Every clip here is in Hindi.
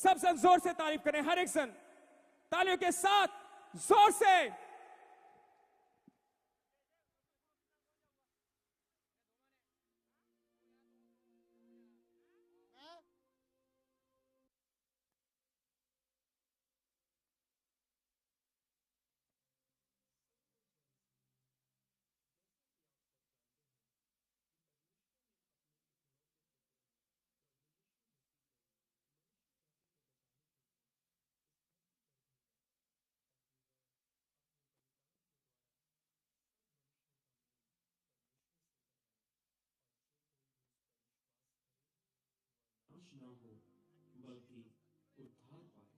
सब जन जोर से तारीफ करें, हर एक जन तालियों के साथ जोर से। नाश ना हो बल्कि उद्धार पाए।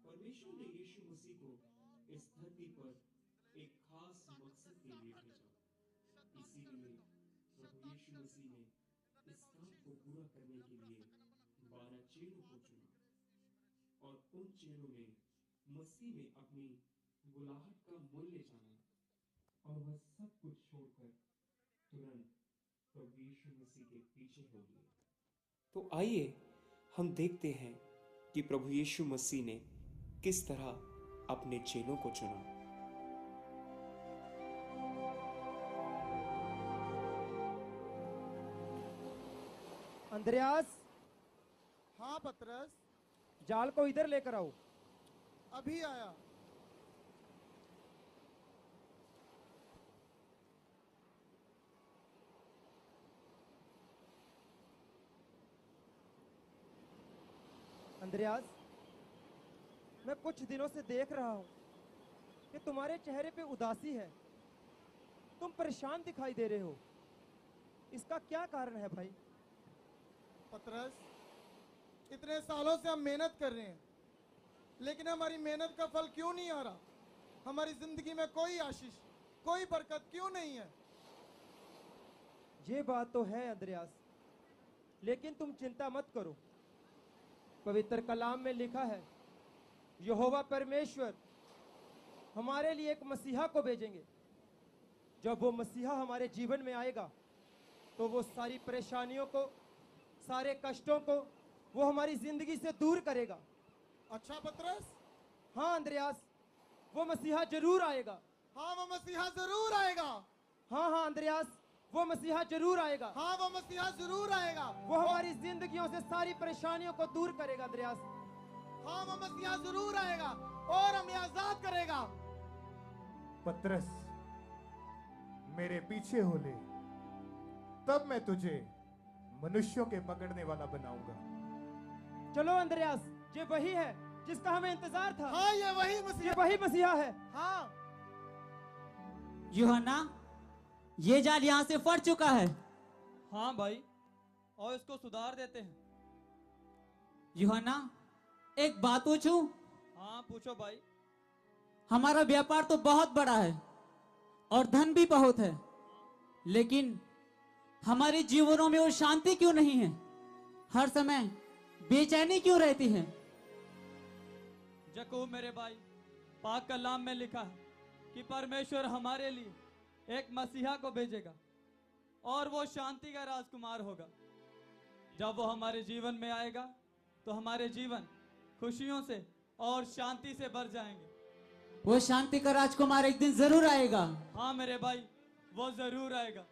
परमेश्वर ने यीशु मसीह को इस धरती पर एक खास मकसद के लिए भेजा। इसीलिए प्रभु यीशु मसीह ने इस काम को पूरा करने के लिए 12 चेलों को चुना और उन चेलों ने मसीह में अपनी बुलाहट का मूल्य जाना और वह सब कुछ छोड़कर तुरंत प्रभु यीशु मसीह के पीछे हो लिए। तो आइए हम देखते हैं कि प्रभु यीशु मसीह ने किस तरह अपने चेलों को चुना। अंद्रयास, हाँ पतरस, जाल को इधर लेकर आओ। अभी आया। अंद्रयास, मैं कुछ दिनों से देख रहा हूं कि तुम्हारे चेहरे पे उदासी है। तुम परेशान दिखाई दे रहे हो। इसका क्या कारण है भाई? पतरस, इतने सालों से हम मेहनत कर रहे हैं, लेकिन हमारी मेहनत का फल क्यों नहीं आ रहा? हमारी जिंदगी में कोई आशीष, कोई बरकत क्यों नहीं है? ये बात तो है अंद्रयास, लेकिन तुम चिंता मत करो। पवित्र कलाम में लिखा है, यहोवा परमेश्वर हमारे लिए एक मसीहा को भेजेंगे। जब वो मसीहा हमारे जीवन में आएगा तो वो सारी परेशानियों को, सारे कष्टों को वो हमारी जिंदगी से दूर करेगा। अच्छा पतरस? हाँ अंद्रयास, वो मसीहा जरूर आएगा। हाँ वो मसीहा जरूर आएगा। हाँ अंद्रयास, वो मसीहा जरूर आएगा। हाँ वो मसीहा जरूर आएगा। वो हमारी जिंदगियों से सारी परेशानियों को दूर करेगा अंद्रयास। हाँ वो मसीहा जरूर आएगा और हमें आजाद करेगा। पतरस, मेरे पीछे हो ले, तब मैं तुझे मनुष्यों के पकड़ने वाला बनाऊंगा। चलो अंद्रयास, ये वही है जिसका हमें इंतजार था। हाँ ये वही ये मसीहा। वही मसीहा है। हाँ यूहन्ना, ये जाल यहाँ से फट चुका है। हाँ भाई, और इसको सुधार देते हैं। यूहन्ना, एक बात पूछूं? हाँ पूछो भाई। हमारा व्यापार तो बहुत बड़ा है और धन भी बहुत है, लेकिन हमारे जीवनों में वो शांति क्यों नहीं है? हर समय बेचैनी क्यों रहती है? जकूब मेरे भाई, पाक कलाम में लिखा है कि परमेश्वर हमारे लिए एक मसीहा को भेजेगा और वो शांति का राजकुमार होगा। जब वो हमारे जीवन में आएगा तो हमारे जीवन खुशियों से और शांति से भर जाएंगे। वो शांति का राजकुमार एक दिन जरूर आएगा। हाँ मेरे भाई, वो जरूर आएगा।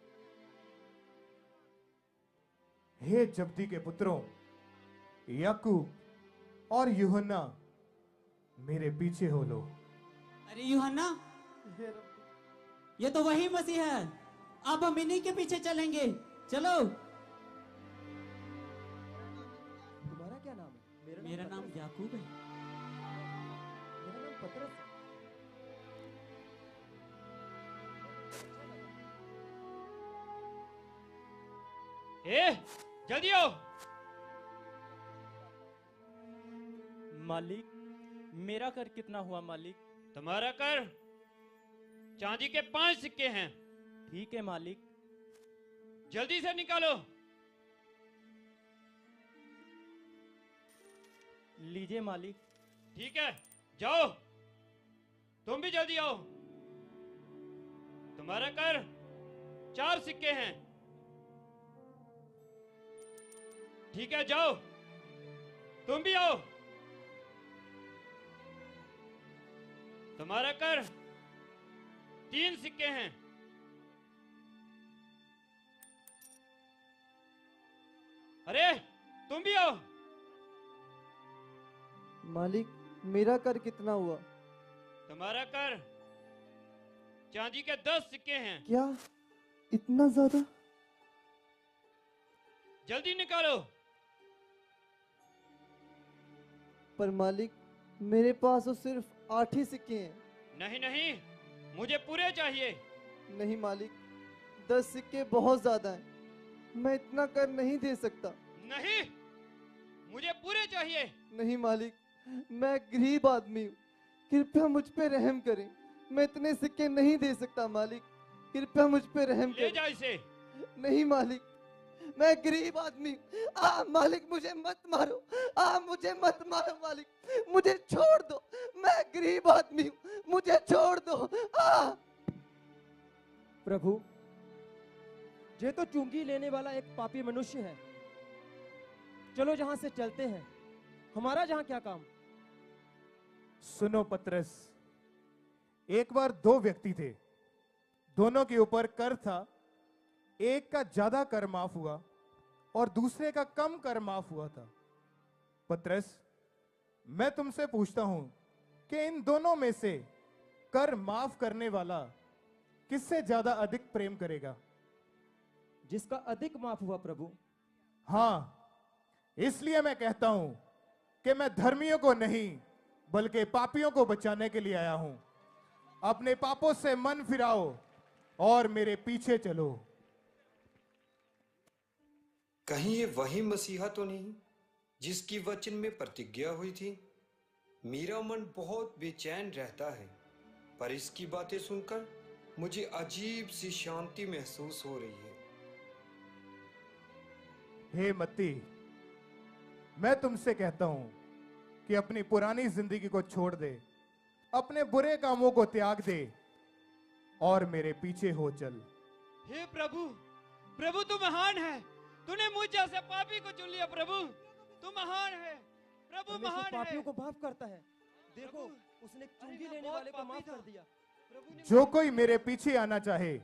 हे जब्दी के पुत्रों, याकूब और यूहन्ना, मेरे पीछे हो लो। अरे यूहन्ना, ये तो वही मसीह है। अब हम इन्हीं के पीछे चलेंगे। चलो। तुम्हारा क्या नाम है? मेरा नाम याकूब है। मेरा नाम पतरस है। जल्दी आओ। मालिक, मेरा कर कितना हुआ मालिक? तुम्हारा कर चांदी के 5 सिक्के हैं। ठीक है मालिक। जल्दी से निकालो। लीजिए मालिक। ठीक है, जाओ। तुम भी जल्दी आओ। तुम्हारा कर 4 सिक्के हैं। ठीक है, जाओ। तुम भी आओ। तुम्हारा कर 3 सिक्के हैं। अरे तुम भी आओ। मालिक, मेरा कर कितना हुआ? तुम्हारा कर चांदी के 10 सिक्के हैं। क्या इतना ज्यादा? जल्दी निकालो। पर मालिक, मेरे पास तो सिर्फ 8 ही सिक्के हैं। नहीं नहीं, मुझे पूरे चाहिए। नहीं मालिक, 10 सिक्के बहुत ज्यादा हैं। मैं इतना कर नहीं दे सकता। नहीं, मुझे पूरे चाहिए। नहीं मालिक, मैं गरीब आदमी हूँ, कृपया मुझ पे रहम करें। मैं इतने सिक्के नहीं दे सकता मालिक, कृपया मुझ पे रहम ले करें। जा इसे। नहीं मालिक, मैं गरीब आदमी हूँ। मालिक मुझे मत मारो। मुझे मत मारो मालिक, मुझे छोड़ दो। मैं गरीब आदमी हूँ, मुझे छोड़ दो। प्रभु, ये तो चुंगी लेने वाला एक पापी मनुष्य है। चलो जहां से चलते हैं, हमारा जहां क्या काम। सुनो पतरस, एक बार 2 व्यक्ति थे, दोनों के ऊपर कर था। एक का ज्यादा कर माफ हुआ और दूसरे का कम कर माफ हुआ था। पतरस, मैं तुमसे पूछता हूं कि इन दोनों में से कर माफ करने वाला किससे ज्यादा अधिक प्रेम करेगा? जिसका अधिक माफ हुआ प्रभु। हां, इसलिए मैं कहता हूं कि मैं धर्मियों को नहीं बल्कि पापियों को बचाने के लिए आया हूं। अपने पापों से मन फिराओ और मेरे पीछे चलो। कहीं ये वही मसीहा तो नहीं जिसकी वचन में प्रतिज्ञा हुई थी? मेरा मन बहुत बेचैन रहता है, पर इसकी बातें सुनकर मुझे अजीब सी शांति महसूस हो रही है। हे मत्ती, मैं तुमसे कहता हूं कि अपनी पुरानी जिंदगी को छोड़ दे, अपने बुरे कामों को त्याग दे और मेरे पीछे हो चल। हे प्रभु, प्रभु तू महान है। तूने मुझ जैसे पापी को चुन लिया। प्रभु तू महान है। प्रभु परमेश्वर महान है। पापियों को माफ करता है। देखो, उसने चुंगी लेने वाले को माफ कर दिया। जो कोई मेरे पीछे आना चाहे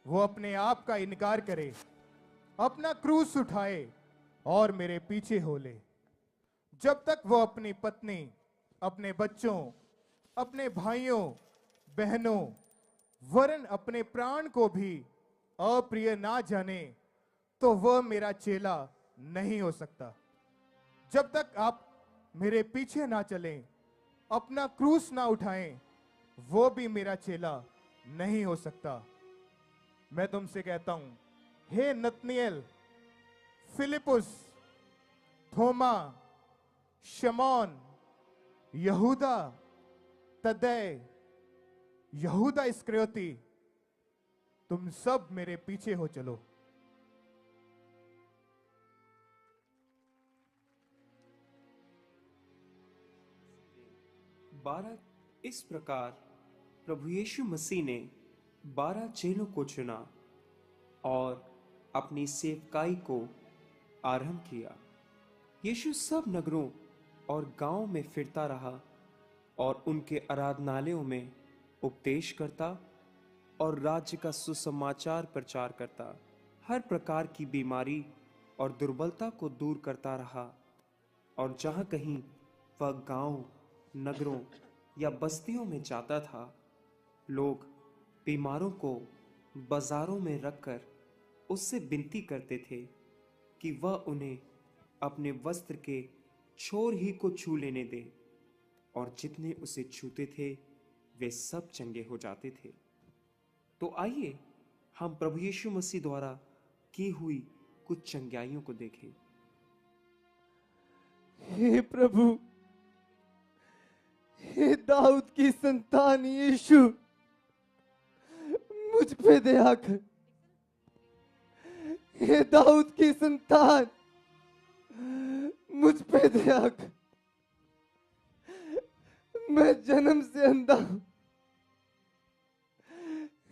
वो अपने आप का इनकार करे, अपना क्रूस उठाए और मेरे पीछे हो ले। जब तक वो अपनी पत्नी, अपने बच्चों, अपने भाइयों बहनों वरन अपने प्राण को भी अप्रिय ना जाने, तो वह मेरा चेला नहीं हो सकता। जब तक आप मेरे पीछे ना चलें, अपना क्रूस ना उठाएं, वो भी मेरा चेला नहीं हो सकता। मैं तुमसे कहता हूं, हे नतनिएल, फिलिपुस, थोमा, शमौन, यहूदा, तदै, यहूदा इस्करियोती, तुम सब मेरे पीछे हो चलो। इस प्रकार प्रभु यीशु मसीह ने 12 चेलों को चुना और अपनी सेवकाई को आरंभ किया। यीशु सब नगरों और गांवों में फिरता रहा और उनके आराधनालयों में उपदेश करता और राज्य का सुसमाचार प्रचार करता। हर प्रकार की बीमारी और दुर्बलता को दूर करता रहा और जहां कहीं वह गांव, नगरों या बस्तियों में जाता था, लोग बीमारों को बाजारों में रखकर उससे विनती करते थे कि वह उन्हें अपने वस्त्र के छोर ही को छू लेने दे, और जितने उसे छूते थे वे सब चंगे हो जाते थे। तो आइए हम प्रभु यीशु मसीह द्वारा की हुई कुछ चंगाइयों को देखें। हे प्रभु, हे दाऊद की संतान यीशु, मुझ पे दया कर। हे दाऊद की संतान, मुझ पे दया कर। मैं जन्म से अंधा हूं।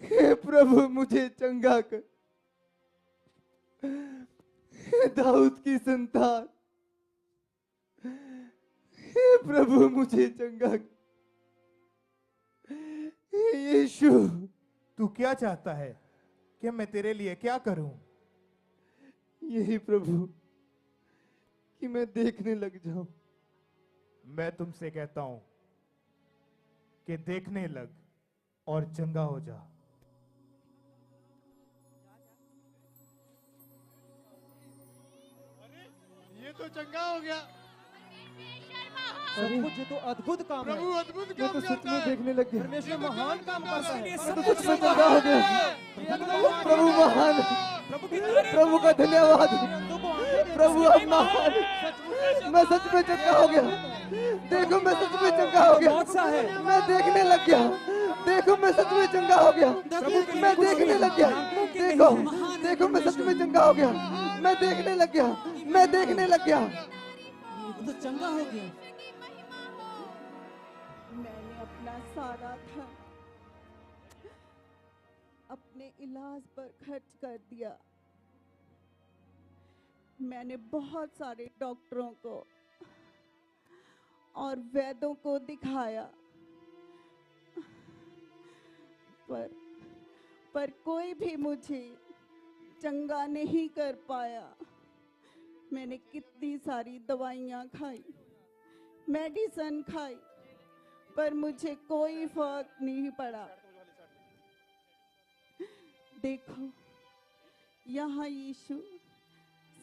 हे प्रभु, मुझे चंगा कर। हे दाऊद की संतान, हे प्रभु, मुझे चंगा कर। यीशु, तू क्या चाहता है कि मैं तेरे लिए क्या करूं? यही प्रभु कि मैं देखने लग जाऊं। मैं तुमसे कहता हूं कि देखने लग और चंगा हो जा। ये तो चंगा हो गया। सब कुछ ये तो अद्भुत काम है। प्रभु अद्भुत मैं काम तो सच करता में है। देखने लग गया। परमेश्वर महान काम करता है। ये मैं सब तो कुछ सच में चंगा हो गया। प्रभु महान है। प्रभु की तारीफ प्रभु का धन्यवाद। अंधों को आंखें दे प्रभु रहा है। आप महान हैं। मैं सच में चंगा हो गया। देखो मैं सच में चंगा हो गया। बहुत सा है। मैं देखने लग गया। देखो मैं सच में चंगा हो गया। मैं देखने लग गया। देखो देखो मैं सच में चंगा हो गया। मैं देखने लग गया। मैं देखने लग गया। वो तो चंगा हो गया। मैंने अपना सारा धन अपने इलाज पर खर्च कर दिया। मैंने बहुत सारे डॉक्टरों को और वैद्यों को दिखाया, पर कोई भी मुझे चंगा नहीं कर पाया। मैंने कितनी सारी दवाइयाँ खाई, मेडिसिन खाई, पर मुझे कोई फर्क नहीं पड़ा। देखो यहाँ यीशु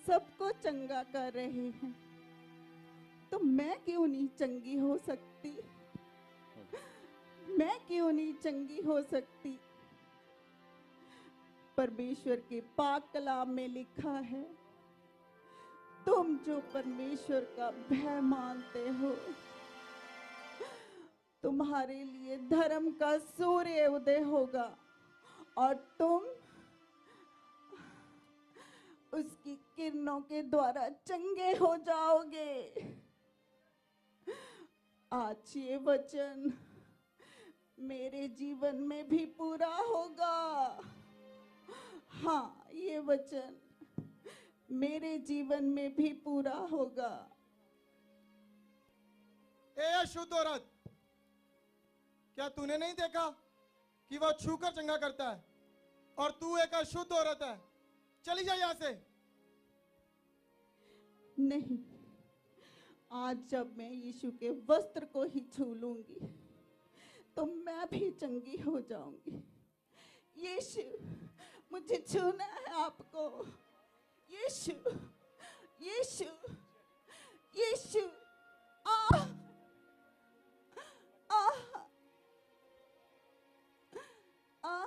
सबको चंगा कर रहे हैं, तो मैं क्यों नहीं चंगी हो सकती? मैं क्यों नहीं चंगी हो सकती? परमेश्वर के पाक कलाम में लिखा है, तुम जो परमेश्वर का भय मानते हो, तुम्हारे लिए धर्म का सूर्य उदय होगा और तुम उसकी किरणों के द्वारा चंगे हो जाओगे। आज ये वचन मेरे जीवन में भी पूरा होगा। हाँ, ये वचन मेरे जीवन में भी पूरा होगा। ए अशुद्ध औरत, क्या तूने नहीं देखा कि वह छूकर चंगा करता है और तू एक अशुद्ध औरत है? चली जा यहाँ से। नहीं, आज जब मैं यीशु के वस्त्र को ही छू लूंगी तो मैं भी चंगी हो जाऊंगी। यीशु, मुझे छूना है आपको। यीशु, यीशु, यीशु, आ, आ, आ, आ,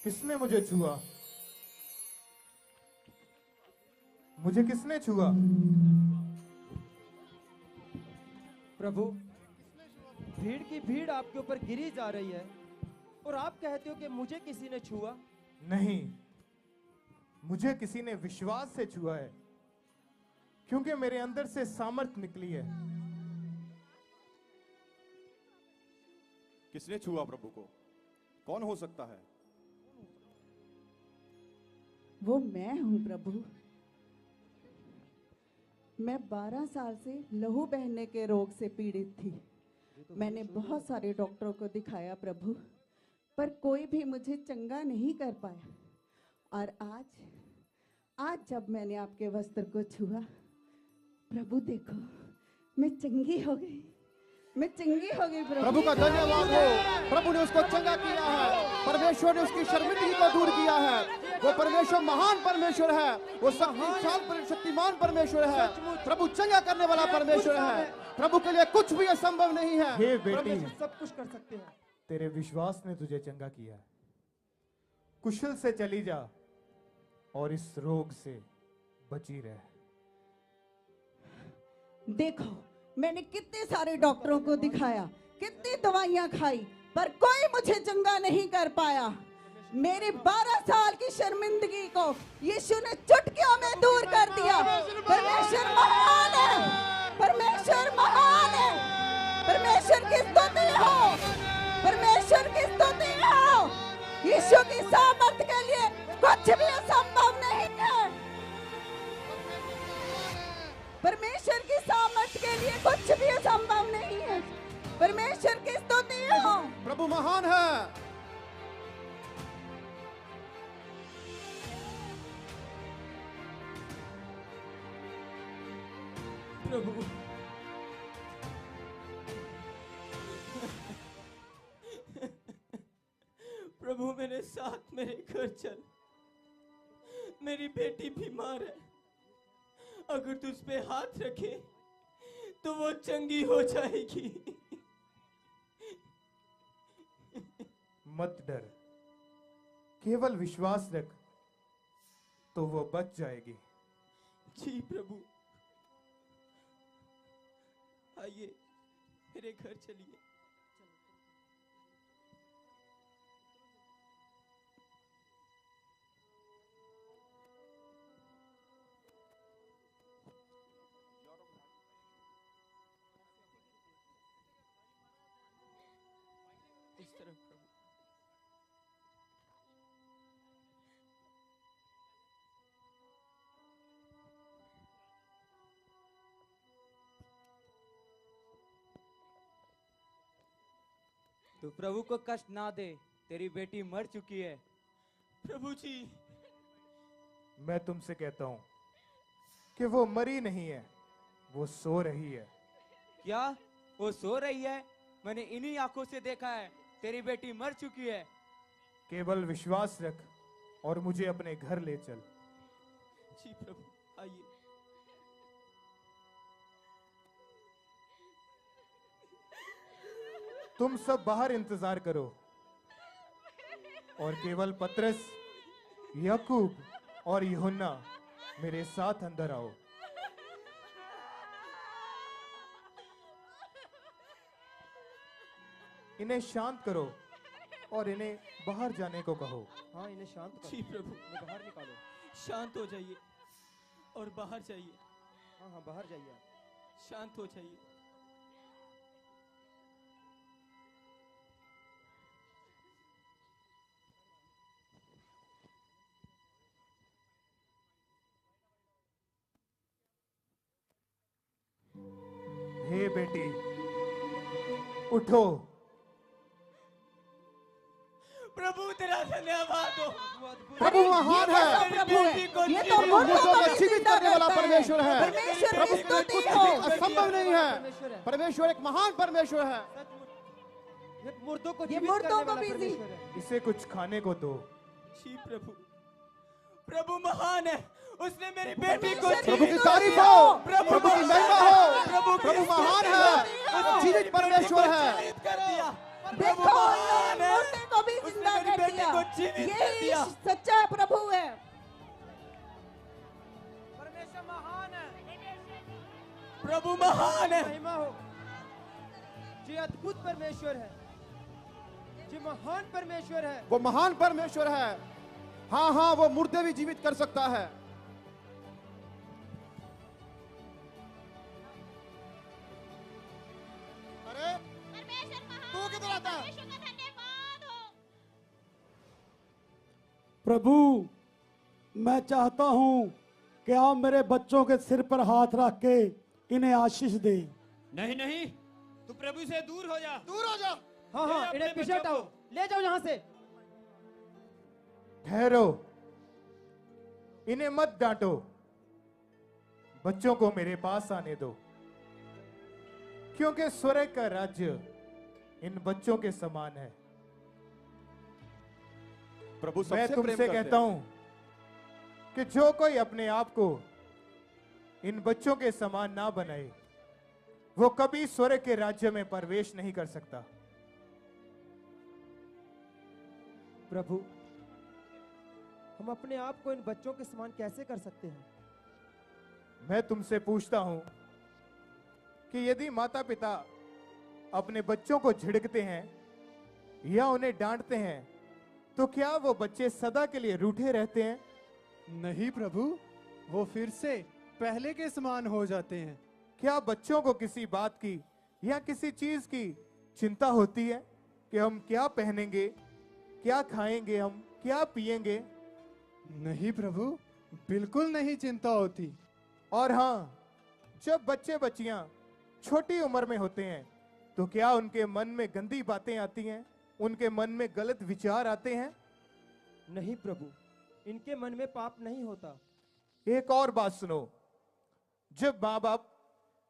किसने मुझे छुआ? मुझे किसने छुआ? प्रभु, भीड़ की भीड़ आपके ऊपर गिरी जा रही है और आप कहते हो कि मुझे किसी ने छुआ। नहीं, मुझे किसी ने विश्वास से छुआ है, क्योंकि मेरे अंदर से सामर्थ्य निकली है। किसने छुआ प्रभु को? कौन हो सकता है? वो मैं हूं प्रभु। मैं 12 साल से लहू बहने के रोग से पीड़ित थी। मैंने बहुत सारे डॉक्टरों को दिखाया प्रभु, पर कोई भी मुझे चंगा नहीं कर पाया। और आज जब मैंने आपके वस्त्र को छुआ, प्रभु देखो, मैं चंगी हो गई। मैं चंगी हो गई प्रभु। प्रभु का धन्यवाद हो। प्रभु ने उसको चंगा किया है। परमेश्वर ने उसकी शर्मिंदगी को दूर किया है। वो परमेश्वर महान परमेश्वर है। वो शक्तिमान परमेश्वर है। प्रभु चंगा करने वाला परमेश्वर है। प्रभु के लिए कुछ भी असंभव नहीं है। हे बेटी, सब कुछ कर सकते हैं। तेरे विश्वास ने तुझे चंगा किया। कुशल से चली जा और इस रोग से बची रह। देखो, मैंने कितने सारे डॉक्टरों को दिखाया, कितनी दवाइयां खाई, पर कोई मुझे चंगा नहीं कर पाया। मेरी 12 साल की शर्मिंदगी को यीशु ने चुटकियों में दूर कर दिया। परमेश्वर महान है, परमेश्वर महान है। परमेश्वर की स्तुति हो, परमेश्वर की स्तुति हो। यीशु की सामर्थ के लिए कुछ भी असंभव नहीं है। परमेश्वर की सामर्थ के लिए कुछ भी असंभव नहीं है। परमेश्वर की स्तुति हो। प्रभु महान है। प्रभु प्रभु मेरे साथ मेरे घर चल। मेरी बेटी बीमार है, अगर तुझ पे हाथ रखे तो वो चंगी हो जाएगी। मत डर, केवल विश्वास रख तो वो बच जाएगी। जी प्रभु, आइए मेरे घर चलिए। इस तरफ प्रभु। तू प्रभु को कष्ट ना दे, तेरी बेटी मर चुकी है। प्रभु जी, मैं तुमसे कहता हूं कि वो मरी नहीं है, वो सो रही है। क्या वो सो रही है? मैंने इन्हीं आंखों से देखा है, तेरी बेटी मर चुकी है। केवल विश्वास रख और मुझे अपने घर ले चल। जी प्रभु, आइए। तुम सब बाहर इंतजार करो और केवल पतरस, याकूब और यूहन्ना मेरे साथ अंदर आओ। इन्हें शांत करो और इन्हें बाहर जाने को कहो। हाँ, इन्हें शांत करो। जी प्रभु, इन्हें बाहर निकालो। शांत हो जाइए और बाहर जाइए। हाँ हाँ, बाहर जाइए। शांत हो जाइए। हे बेटी, उठो। प्रभु तेरा धन्यवाद हो। प्रभु महान है। ये तो मुर्दों को जीवित करने वाला परमेश्वर है। परमेश्वर प्रभु की के लिए स्तुति कुछ हो। भी असंभव नहीं है। परमेश्वर एक महान परमेश्वर है। ये मुर्दों को ये जीवित मुर्दों करने को वाला भी परमेश्वर है। इसे कुछ खाने को दो। जी प्रभु, प्रभु महान है। उसने मेरी बेटी को प्रभु की तारीफ हो, प्रभु की महिमा हो। प्रभु महान है, जीवित परमेश्वर है। कर दिया। देखो, ये मुर्दे को भी जिंदा कर दिया। यही सच्चा प्रभु है। परमेश्वर महान है। प्रभु महान है। महिमा हो। जी अद्भुत परमेश्वर है, जी महान परमेश्वर है। वो महान परमेश्वर है। हाँ हाँ, वो मुर्दे भी जीवित कर सकता है। अरे तू किधर आता है? प्रभु, मैं चाहता हूं कि आप मेरे बच्चों के सिर पर हाथ रख के इन्हें आशीष दें। नहीं नहीं, तू प्रभु से दूर हो जा। दूर हो जा। हाँ हाँ, इन्हें पीछे हटाओ, ले जाओ यहाँ से। ठहरो, इन्हें मत डांटो। बच्चों को मेरे पास आने दो, क्योंकि स्वर्ग का राज्य इन बच्चों के समान है। प्रभु मैं सबसे प्रेम तुमसे करते कहता हैं। हूं कि जो कोई अपने आप को इन बच्चों के समान ना बनाए, वो कभी स्वर्ग के राज्य में प्रवेश नहीं कर सकता। प्रभु, हम अपने आप को इन बच्चों के समान कैसे कर सकते हैं? मैं तुमसे पूछता हूं कि यदि माता पिता अपने बच्चों को झिड़कते हैं या उन्हें डांटते हैं, तो क्या वो बच्चे सदा के लिए रूठे रहते हैं? नहीं प्रभु, वो फिर से पहले के समान हो जाते हैं। क्या बच्चों को किसी बात की या किसी चीज की चिंता होती है कि हम क्या पहनेंगे, क्या खाएंगे, हम क्या पिएंगे? नहीं प्रभु, बिल्कुल नहीं चिंता होती। और हाँ, जब बच्चे बच्चियां छोटी उम्र में होते हैं तो क्या उनके मन में गंदी बातें आती हैं, उनके मन में गलत विचार आते हैं? नहीं प्रभु, इनके मन में पाप नहीं होता। एक और बात सुनो, जब माँ बाप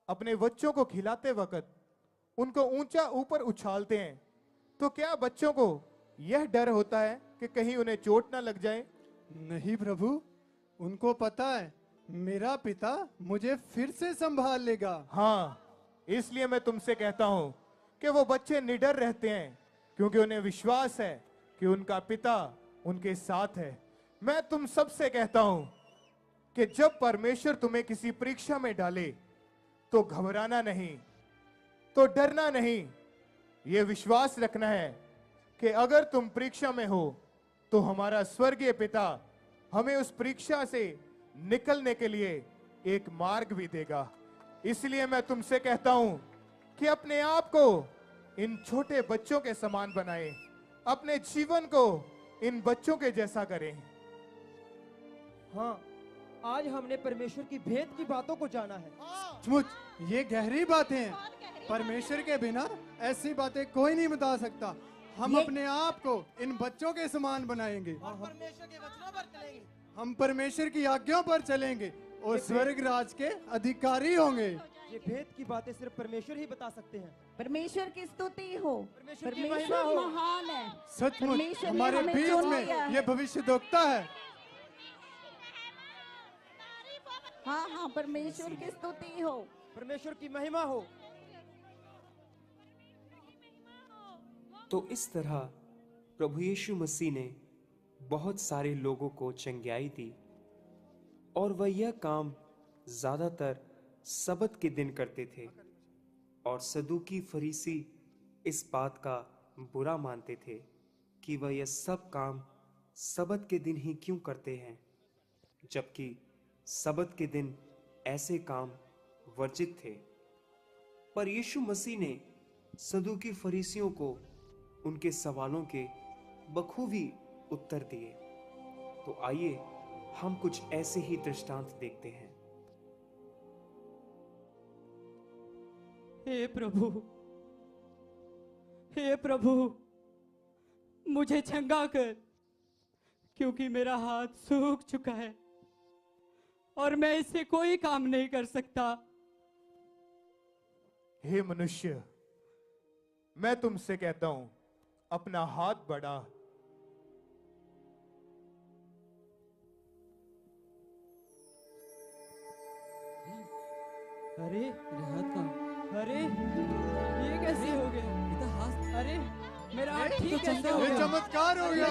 अपने बच्चों को खिलाते वक्त उनको ऊंचा ऊपर उछालते हैं, तो क्या बच्चों को यह डर होता है कि कहीं उन्हें चोट ना लग जाए? नहीं प्रभु, उनको पता है मेरा पिता मुझे फिर से संभाल लेगा। हाँ, इसलिए मैं तुमसे कहता हूं कि वो बच्चे निडर रहते हैं क्योंकि उन्हें विश्वास है कि उनका पिता उनके साथ है। मैं तुम सबसे कहता हूं कि जब परमेश्वर तुम्हें किसी परीक्षा में डाले तो घबराना नहीं, तो डरना नहीं। ये विश्वास रखना है कि अगर तुम परीक्षा में हो तो हमारा स्वर्गीय पिता हमें उस परीक्षा से निकलने के लिए एक मार्ग भी देगा। इसलिए मैं तुमसे कहता हूं कि अपने आप को इन छोटे बच्चों के समान बनाएं, अपने जीवन को इन बच्चों के जैसा करें। हाँ, आज हमने परमेश्वर की भेद की बातों को जाना है। सचमुच ये गहरी बातें हैं। परमेश्वर के बिना ऐसी बातें कोई नहीं बता सकता। हम अपने आप को इन बच्चों के समान बनाएंगे। परमेश्वर के वचनों पर चलेंगे। हम परमेश्वर की आज्ञाओं पर चलेंगे और स्वर्ग राज के अधिकारी होंगे। ये भेद की बातें सिर्फ परमेश्वर ही बता सकते हैं। परमेश्वर की स्तुति हो, की महिमा हो। परमेश्वर महान है। सचमुच परमेश्वर ने हमारे हमें बीच चुन में लिया है। ये भविष्यद्वक्ता है। हाँ हाँ, परमेश्वर की स्तुति हो, परमेश्वर की महिमा हो। तो इस तरह प्रभु यीशु मसीह ने बहुत सारे लोगों को चंगाई दी और वह यह काम ज्यादातर सबत के दिन करते थे। और सदूकी फरीसी इस बात का बुरा मानते थे कि वह यह सब काम सबत के दिन ही क्यों करते हैं, जबकि सबत के दिन ऐसे काम वर्जित थे। पर यीशु मसीह ने सदूकी फरीसियों को उनके सवालों के बखूबी उत्तर दिए। तो आइए हम कुछ ऐसे ही दृष्टांत देखते हैं। हे प्रभु, हे प्रभु, मुझे चंगा कर, क्योंकि मेरा हाथ सूख चुका है और मैं इससे कोई काम नहीं कर सकता। हे मनुष्य, मैं तुमसे कहता हूं, अपना हाथ बढ़ा। अरे मेरे हाथ का अरे ये कैसे हो गया? अरे मेरा हाथ ठीक कैसे हो ये गया? चमत्कार हो गया।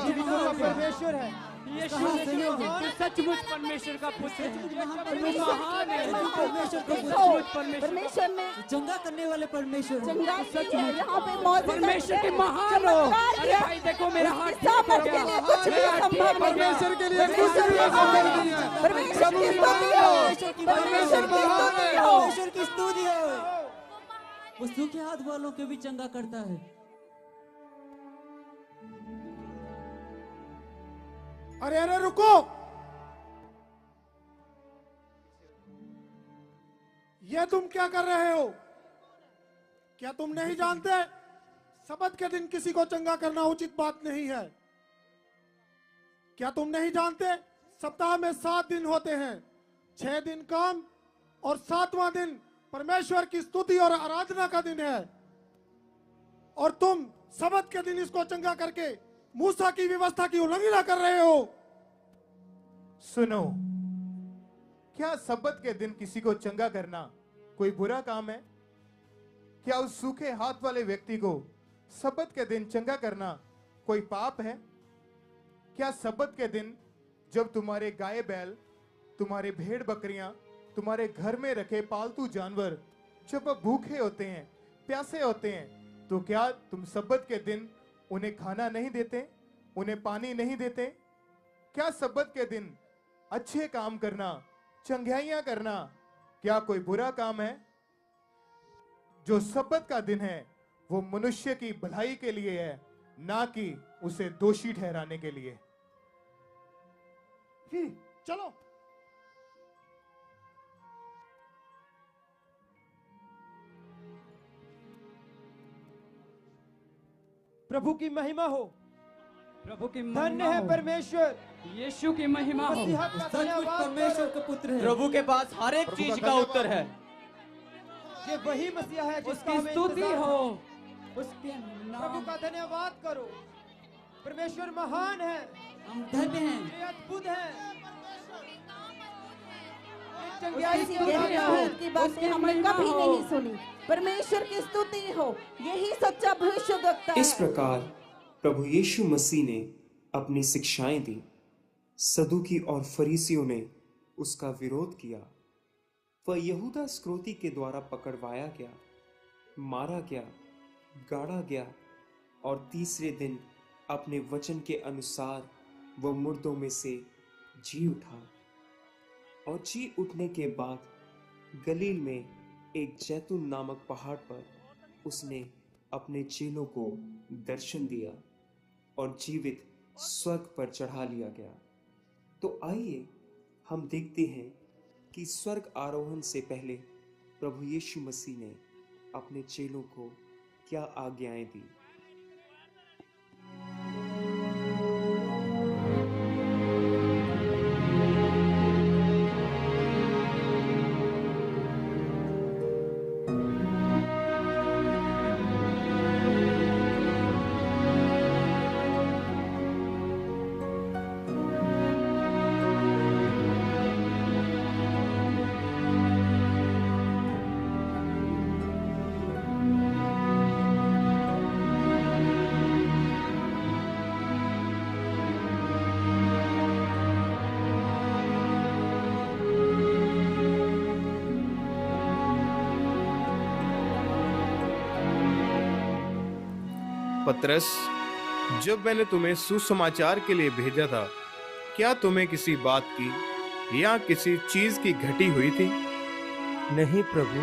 परमेश्वर है। यीशु तू सचमुच परमेश्वर का पुत्र है। महान है। परमेश्वर ने चंगा करने वाले परमेश्वर चंगा किया है। यहाँ पे मौजूद परमेश्वर के महान हो। अरे भाई देखो मेरा हाथ ठीक हो सामर्थ के गया। लिए कुछ भी संभव नहीं। परमेश्वर के लिए कुछ भी संभव नहीं है। परमेश्वर की स्तुति हो, परमेश्वर की स्तुति हो। परमेश्वर की स्तुति हो। वो सूखे हाथ वालों के भी चंगा करता है। अरे अरे रुको, ये तुम क्या कर रहे हो? क्या तुम नहीं जानते सबत के दिन किसी को चंगा करना उचित बात नहीं है? क्या तुम नहीं जानते सप्ताह में 7 दिन होते हैं, 6 दिन काम और 7वां दिन परमेश्वर की स्तुति और आराधना का दिन है। और तुम सबत के दिन इसको चंगा करके मूसा की व्यवस्था की उल्लंघना कर रहे हो। सुनो, क्या सब्बत के दिन किसी को चंगा करना कोई बुरा काम है? क्या उस सूखे हाथ वाले व्यक्ति को सब्बत के दिन चंगा करना कोई पाप है? क्या सब्बत के दिन जब तुम्हारे गाय बैल, तुम्हारे भेड़ बकरियां, तुम्हारे घर में रखे पालतू जानवर जब वह भूखे होते हैं, प्यासे होते हैं, तो क्या तुम सब्बत के दिन उन्हें खाना नहीं देते, उन्हें पानी नहीं देते? क्या सब्बत के दिन अच्छे काम करना, चंगियाइयां करना क्या कोई बुरा काम है? जो सब्बत का दिन है वो मनुष्य की भलाई के लिए है, ना कि उसे दोषी ठहराने के लिए। चलो। प्रभु की महिमा हो, प्रभु की धन्य है परमेश्वर, यीशु की महिमा हो। मसीहा का सचमुच धन्यवाद परमेश्वर करो। का पुत्र है। प्रभु के पास हर एक प्रभु चीज का का धन्यवाद उत्तर है। ये वही मसीहा है जिसका उसकी हमें स्तुति इंतजार हो, है। उसके प्रभु का धन्यवाद करो। परमेश्वर महान है, हम धन्य हैं, ये अद्भुत है। उसकी गहरी की बातें हमने कभी नहीं सुनी। परमेश्वर की स्तुति हो, यही सच्चा भविष्यद्वक्ता है। इस प्रकार प्रभु यीशु मसीह ने अपनी शिक्षाएं दी। सदूकी और फरीसियों ने उसका विरोध किया। वह यहूदा इस्करियोती के द्वारा पकड़वाया गया, मारा गया, गाड़ा गया और तीसरे दिन अपने वचन के अनुसार वह मुर्दों में से जी उठा। और जी उठने के बाद गलील में एक जैतून नामक पहाड़ पर उसने अपने चेलों को दर्शन दिया और जीवित स्वर्ग पर चढ़ा लिया गया। तो आइए हम देखते हैं कि स्वर्ग आरोहण से पहले प्रभु यीशु मसीह ने अपने चेलों को क्या आज्ञाएं दी। पतरस, जब मैंने तुम्हें सुसमाचार के लिए भेजा था, क्या तुम्हें किसी बात की या किसी चीज की घटी हुई थी? नहीं प्रभु।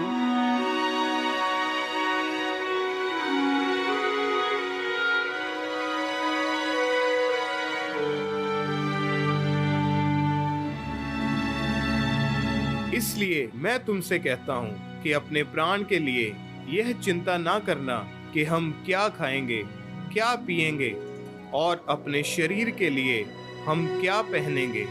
इसलिए मैं तुमसे कहता हूँ कि अपने प्राण के लिए यह चिंता ना करना कि हम क्या खाएंगे, क्या पिएंगे और अपने शरीर के लिए हम क्या पहनेंगे।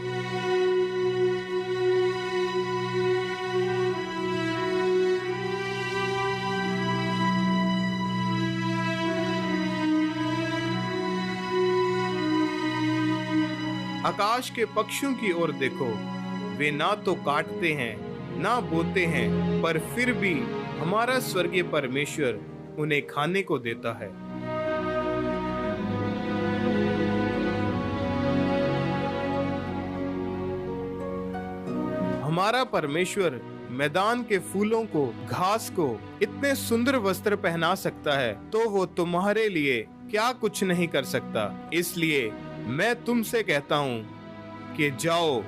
आकाश के पक्षियों की ओर देखो, वे ना तो काटते हैं, ना बोते हैं, पर फिर भी हमारा स्वर्गीय परमेश्वर उन्हें खाने को देता है। हमारा परमेश्वर मैदान के फूलों को, घास को इतने सुंदर वस्त्र पहना सकता है, तो वो तुम्हारे लिए क्या कुछ नहीं कर सकता। इसलिए मैं तुमसे कहता हूँ कि जाओ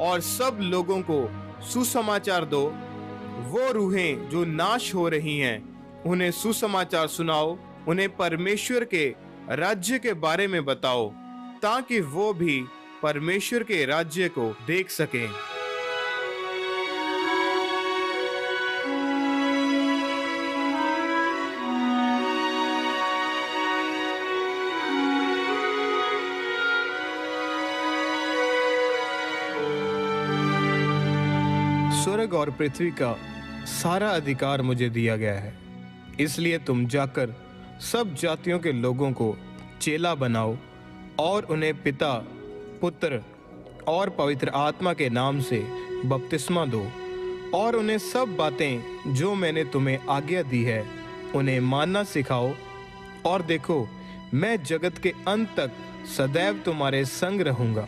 और सब लोगों को सुसमाचार दो। वो रूहें जो नाश हो रही हैं, उन्हें सुसमाचार सुनाओ, उन्हें परमेश्वर के राज्य के बारे में बताओ, ताकि वो भी परमेश्वर के राज्य को देख सकें। स्वर्ग और पृथ्वी का सारा अधिकार मुझे दिया गया है, इसलिए तुम जाकर सब जातियों के लोगों को चेला बनाओ और उन्हें पिता, पुत्र और पवित्र आत्मा के नाम से बपतिस्मा दो और उन्हें सब बातें जो मैंने तुम्हें आज्ञा दी है उन्हें मानना सिखाओ। और देखो, मैं जगत के अंत तक सदैव तुम्हारे संग रहूंगा।